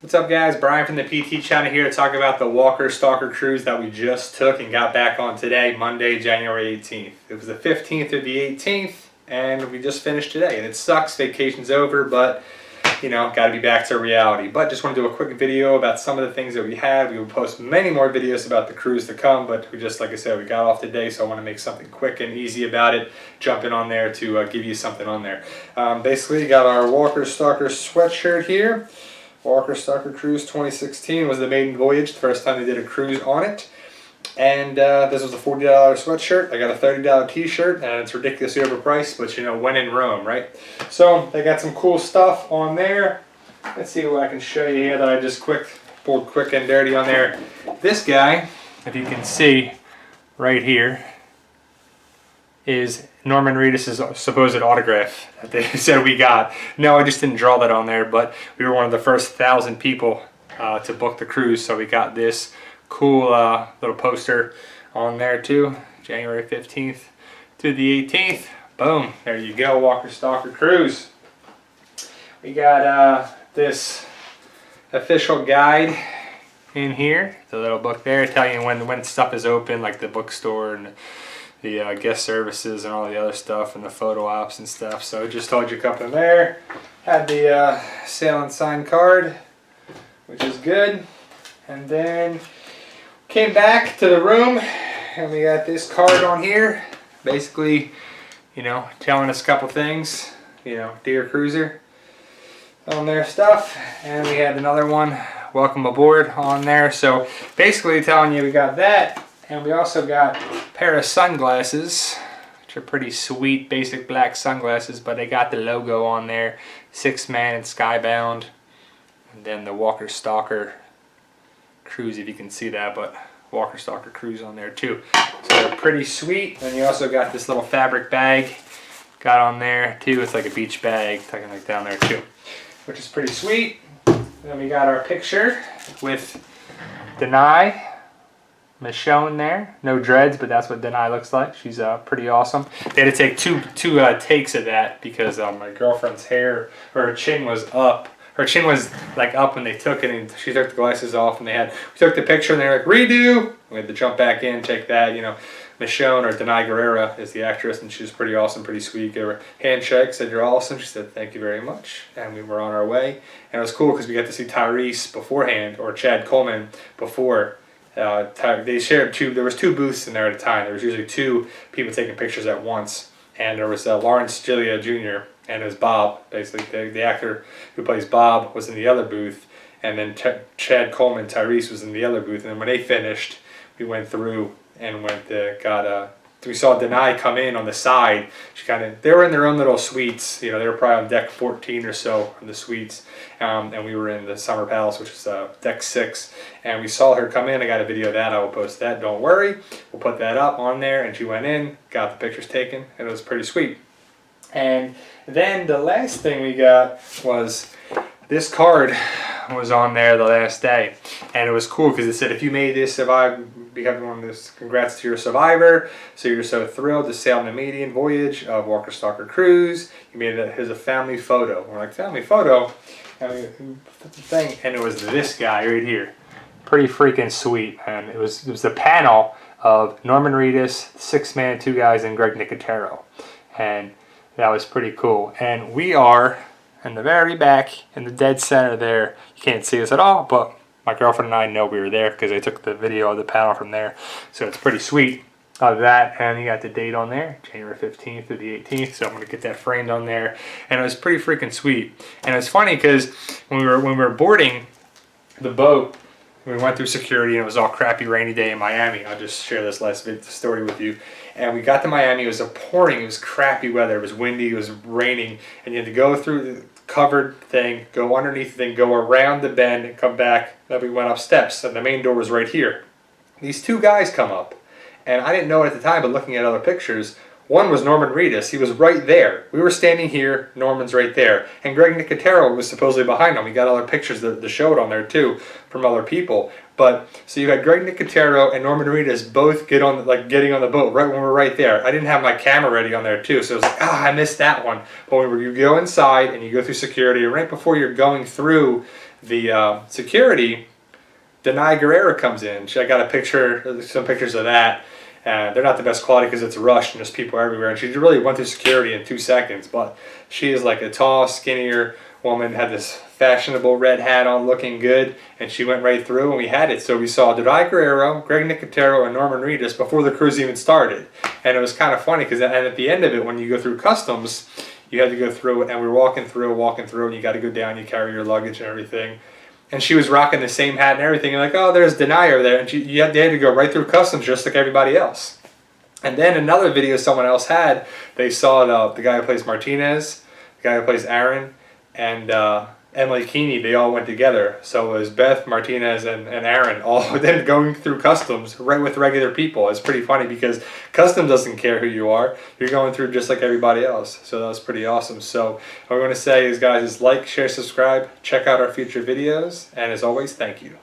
What's up guys, Brian from the PT channel here to talk about the Walker Stalker cruise that we just took and got back on today, Monday, January 18th. It was the 15th through the 18th and we just finished today. And it sucks, vacation's over, but you know, got to be back to reality. But just want to do a quick video about some of the things that we had. We will post many more videos about the cruise to come, but we just, like I said, we got off today, so I want to make something quick and easy about it. Jumping on there to give you something on there. Basically, you got our Walker Stalker sweatshirt here. Walker Stalker Cruise 2016 was the maiden voyage, the first time they did a cruise on it. And this was a $40 sweatshirt. I got a $30 t-shirt, and it's ridiculously overpriced, but you know, when in Rome, right? So they got some cool stuff on there. Let's see what I can show you here that I just pulled quick and dirty on there. This guy, if you can see right here, is Norman Reedus' supposed autograph that they said we got. No, I just didn't draw that on there, but we were one of the first 1,000 people to book the cruise, so we got this cool little poster on there too. January 15th to the 18th. Boom, there you go, Walker Stalker Cruise. We got this official guide in here, the little book there telling you when stuff is open, like the bookstore and the guest services and all the other stuff and the photo ops and stuff. So it just told you a couple in there. Had the sale and sign card, which is good. And then came back to the room and we got this card on here, basically, you know, telling us a couple things, you know, dear cruiser on their stuff. And we had another one, welcome aboard, on there. So basically telling you we got that. And we also got a pair of sunglasses, which are pretty sweet, basic black sunglasses, but they got the logo on there, 6-man and Skybound, and then the Walker Stalker Cruise, if you can see that, but Walker Stalker Cruise on there too. So they're pretty sweet. And you also got this little fabric bag, got on there too. It's like a beach bag, tucking like down there too, which is pretty sweet. Then we got our picture with Denai. Michonne there, no dreads, but that's what Denai looks like. She's pretty awesome. They had to take two takes of that because my girlfriend's hair, her chin was up. Her chin was like up when they took it, and she took the glasses off, and we took the picture, and they're like, redo. We had to jump back in, take that. You know, Michonne, or Denai Guerrera, is the actress, and she's pretty awesome, pretty sweet. Gave her a handshake, said you're awesome. She said thank you very much, and we were on our way. And it was cool because we got to see Tyrese beforehand, or Chad Coleman before. They shared there was 2 booths in there at a time. There was usually 2 people taking pictures at once, and there was Lawrence Gillia Jr. and his Bob, basically the actor who plays Bob was in the other booth, and then Chad Coleman, Tyrese, was in the other booth. And then when they finished, we went through and we saw Denai come in on the side. They were in their own little suites. You know, they were probably on deck 14 or so in the suites, and we were in the Summer Palace, which is deck 6. And we saw her come in. I got a video of that. I will post that. Don't worry. We'll put that up on there. And she went in, got the pictures taken, and it was pretty sweet. And then the last thing we got was this card was on there the last day, and it was cool because it said if you made this become one of this, congrats to your survivor. So you're so thrilled to sail on the maiden voyage of Walker Stalker Cruise. You made it as a family photo. We're like, family photo? And it was this guy right here. Pretty freaking sweet. And it was the panel of Norman Reedus, 6-man, 2 guys, and Greg Nicotero. And that was pretty cool. And we are in the very back, in the dead center there. You can't see us at all, but my girlfriend and I know we were there because I took the video of the panel from there. So it's pretty sweet of that. And you got the date on there, January 15th through the 18th. So I'm going to get that framed on there. And it was pretty freaking sweet. And it was funny because when we were boarding the boat, we went through security, and it was all crappy rainy day in Miami. I'll just share this last story with you. And we got to Miami. It was pouring. It was crappy weather. It was windy. It was raining. And you had to go through the covered thing, go underneath the thing, go around the bend, and come back. Then we went up steps, and the main door was right here. These 2 guys come up. And I didn't know it at the time, but looking at other pictures, one was Norman Reedus. He was right there. We were standing here. Norman's right there. And Greg Nicotero was supposedly behind him. We got other pictures that showed on there too from other people. But so you had Greg Nicotero and Norman Reedus both getting on the boat right when we were right there. I didn't have my camera ready on there too, so it was like, I missed that one. But when you go inside and you go through security, right before you're going through the security, Denai Guerrero comes in. I got some pictures of that. They're not the best quality because it's rushed and there's people everywhere. And she really went through security in 2 seconds. But she is like a tall, skinnier woman, had this fashionable red hat on, looking good. And she went right through and we had it. So we saw Denai Guerrero, Greg Nicotero, and Norman Regis before the cruise even started. And it was kind of funny because at the end of it, when you go through customs, you had to go through it. And we were walking through, and you got to go down, you carry your luggage and everything. And she was rocking the same hat and everything. And like, oh, there's Denai over there. And they had to go right through customs just like everybody else. And then another video someone else had, they saw the guy who plays Martinez, the guy who plays Aaron, and Emily Keeney. They all went together. So it was Beth, Martinez, and Aaron all then going through customs right with regular people. It's pretty funny because customs doesn't care who you are. You're going through just like everybody else. So that was pretty awesome. So what we're going to say is, guys, is like, share, subscribe, check out our future videos, and as always, thank you.